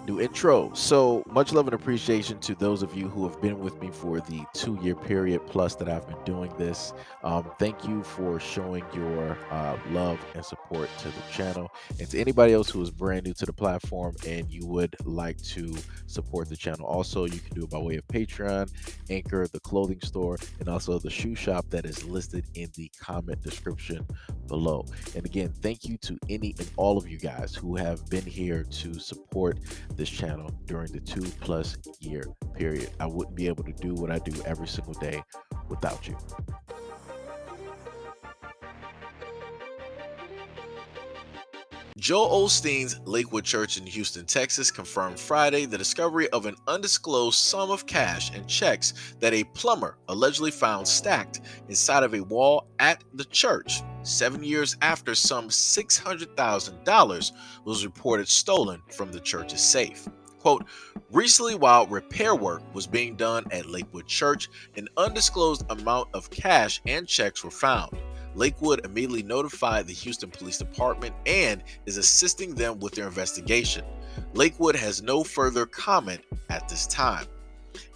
New intro. So much love and appreciation to those of you who have been with me for the 2 year period plus that I've been doing this. Thank you for showing your love and support to the channel. And to anybody else who is brand new to the platform and you would like to support the channel, also you can do it by way of Patreon, Anchor, the clothing store, and also the shoe shop that is listed in the comment description below. And again, thank you to any and all of you guys who have been here to support this channel during the 2+ year period. I wouldn't be able to do what I do every single day without you. Joel Osteen's Lakewood Church in Houston, Texas confirmed Friday the discovery of an undisclosed sum of cash and checks that a plumber allegedly found stacked inside of a wall at the church 7 years after some $600,000 was reported stolen from the church's safe. Quote, recently, while repair work was being done at Lakewood Church, an undisclosed amount of cash and checks were found. Lakewood immediately notified the Houston Police Department and is assisting them with their investigation. Lakewood has no further comment at this time.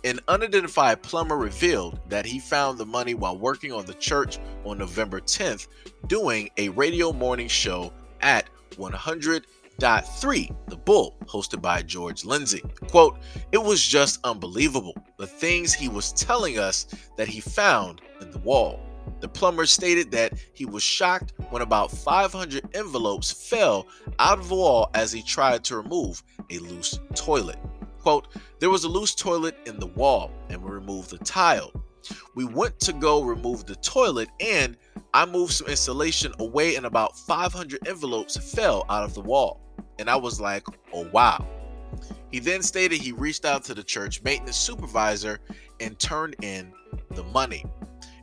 An unidentified plumber revealed that he found the money while working on the church on November 10th, doing a radio morning show at 100.3 The Bull, hosted by George Lindsay. Quote, it was just unbelievable, the things he was telling us that he found in the wall. The plumber stated that he was shocked when about 500 envelopes fell out of the wall as he tried to remove a loose toilet. Quote, there was a loose toilet in the wall and we removed the tile. We went to go remove the toilet and I moved some insulation away and about 500 envelopes fell out of the wall. And I was like, oh wow. He then stated he reached out to the church maintenance supervisor and turned in the money.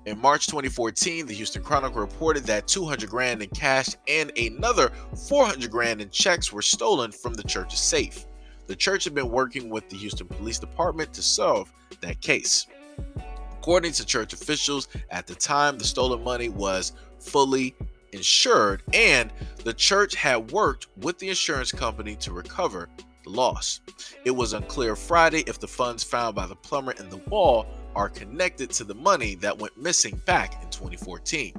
In March 2014, the Houston Chronicle reported that 200 grand in cash and another 400 grand in checks were stolen from the church's safe. The church had been working with the Houston Police Department to solve that case. According to church officials, at the time, the stolen money was fully insured and the church had worked with the insurance company to recover the loss. It was unclear Friday if the funds found by the plumber in the wall are connected to the money that went missing back in 2014.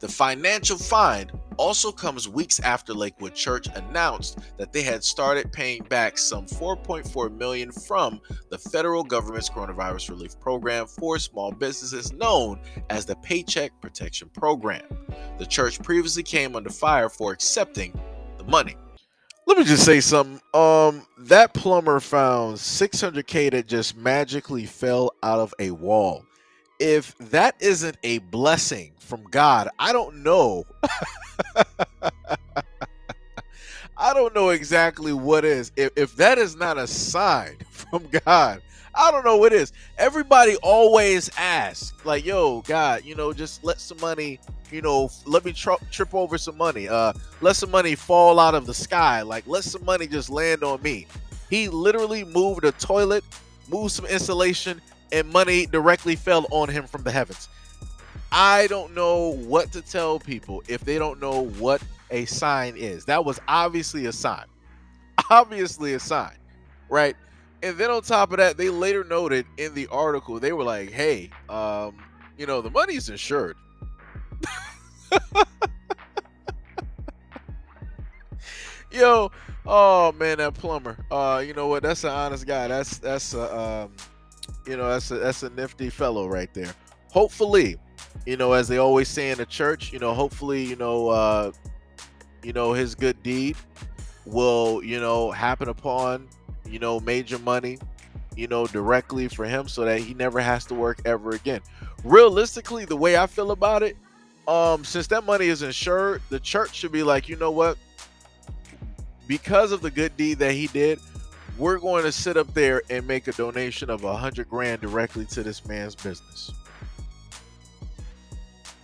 The financial find also comes weeks after Lakewood Church announced that they had started paying back some $4.4 million from the federal government's coronavirus relief program for small businesses known as the Paycheck Protection Program. The church previously came under fire for accepting the money. Let me just say something. That plumber found 600K that just magically fell out of a wall. If that isn't a blessing from God, I don't know. I don't know exactly what is. If that is not a sign from God, I don't know what is. Everybody always asks, like, yo, God, just let some money, let me trip over some money. Let some money fall out of the sky. Like, let some money just land on me. He literally moved a toilet, moved some insulation, and money directly fell on him from the heavens. I don't know what to tell people if they don't know what a sign is. That was obviously a sign. Obviously a sign, right? And then on top of that, they later noted in the article, they were like, hey, the money's insured. Yo, oh man, that plumber. You know what? That's an honest guy. That's a nifty fellow right there. Hopefully, as they always say in the church, hopefully, his good deed will, happen upon, major money, directly for him so that he never has to work ever again. Realistically, the way I feel about it, since that money is insured, the church should be like, you know what? Because of the good deed that he did, we're going to sit up there and make a donation of 100 grand directly to this man's business.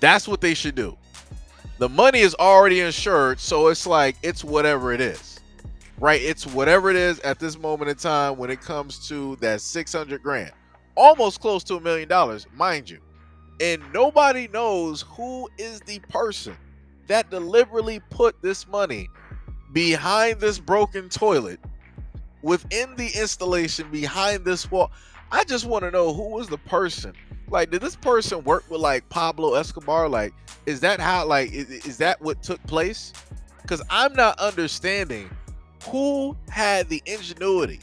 That's what they should do. The money is already insured, so it's like, it's whatever it is, right? It's whatever it is at this moment in time when it comes to that 600 grand, almost close to $1 million, mind you. And nobody knows who is the person that deliberately put this money behind this broken toilet within the installation behind this wall. I just want to know, who was the person? Like, did this person work with like Pablo Escobar? Like, is that how, like, is that what took place? Because I'm not understanding who had the ingenuity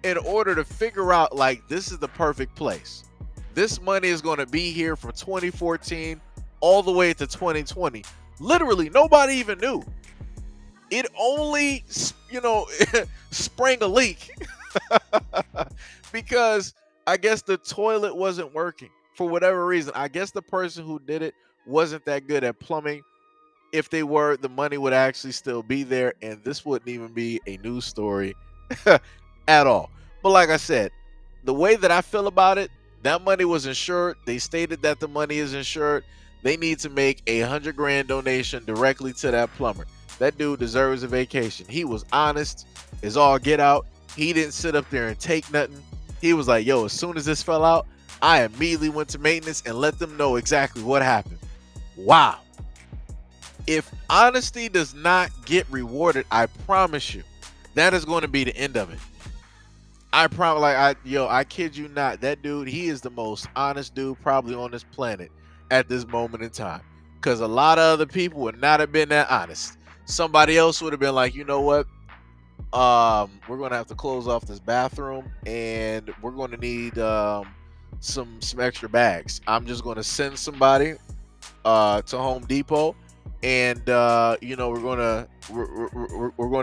in order to figure out, like, this is the perfect place. This money is going to be here from 2014 all the way to 2020. Literally, nobody even knew. It only, sprang a leak because I guess the toilet wasn't working for whatever reason. I guess the person who did it wasn't that good at plumbing. If they were, the money would actually still be there, and this wouldn't even be a news story at all. But like I said, the way that I feel about it, that money was insured. They stated that the money is insured. They need to make a 100 grand donation directly to that plumber. That dude deserves a vacation. He was honest as all get out. He didn't sit up there and take nothing. He was like, yo, as soon as this fell out, I immediately went to maintenance and let them know exactly what happened. Wow. If honesty does not get rewarded, I promise you, that is going to be the end of it. I promise, I kid you not. That dude, he is the most honest dude probably on this planet at this moment in time. Because a lot of other people would not have been that honest. Somebody else would have been like, you know what? We're gonna have to close off this bathroom, and we're gonna need some extra bags. I'm just gonna send somebody to Home Depot, and we're gonna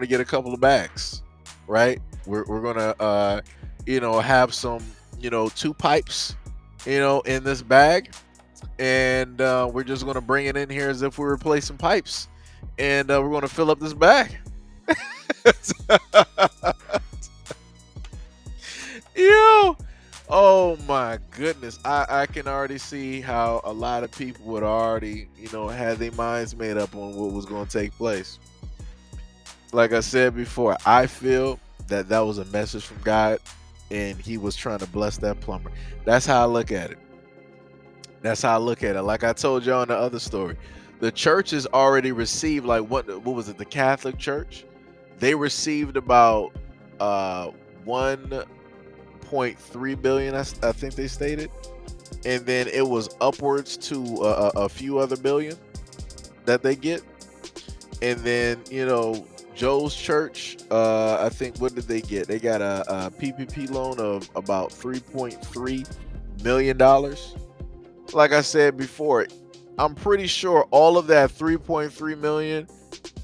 get a couple of bags, right? We're gonna have some 2 pipes in this bag, and we're just gonna bring it in here as if we're replacing pipes, and we're gonna fill up this bag. Yo, oh my goodness, I can already see how a lot of people would already had their minds made up on what was going to take place. Like I said before, I feel that that was a message from God, and he was trying to bless that plumber. That's how I look at it. That's how I look at it. Like I told y'all in the other story, the church has already received, like, what was it, the Catholic Church? They received about 1.3 billion, I think they stated, and then it was upwards to a few other billion that they get. And then Joe's church, I think, what did they get? They got a PPP loan of about $3.3 million. Like I said before, I'm pretty sure all of that 3.3 million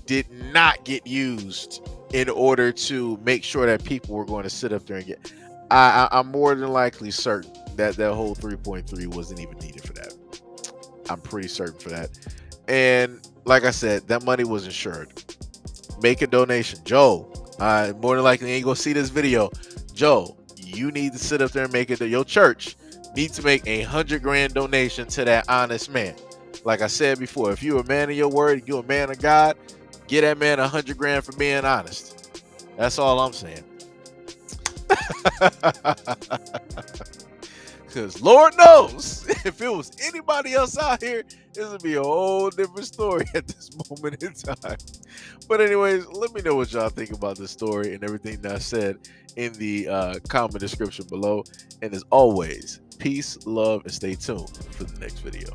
did not get used in order to make sure that people were going to sit up there and get. I'm more than likely certain that that whole 3.3 wasn't even needed for that. I'm pretty certain for that. And like I said, that money was insured. Make a donation. Joe, more than likely ain't gonna see this video. Joe, you need to sit up there and make it. Your church needs to make a 100 grand donation to that honest man. Like I said before, if you're a man of your word, you're a man of God, get that man 100 grand for being honest. That's all I'm saying. Because Lord knows, if it was anybody else out here, this would be a whole different story at this moment in time. But anyways, let me know what y'all think about this story and everything that I said in the comment description below. And as always, peace, love, and stay tuned for the next video.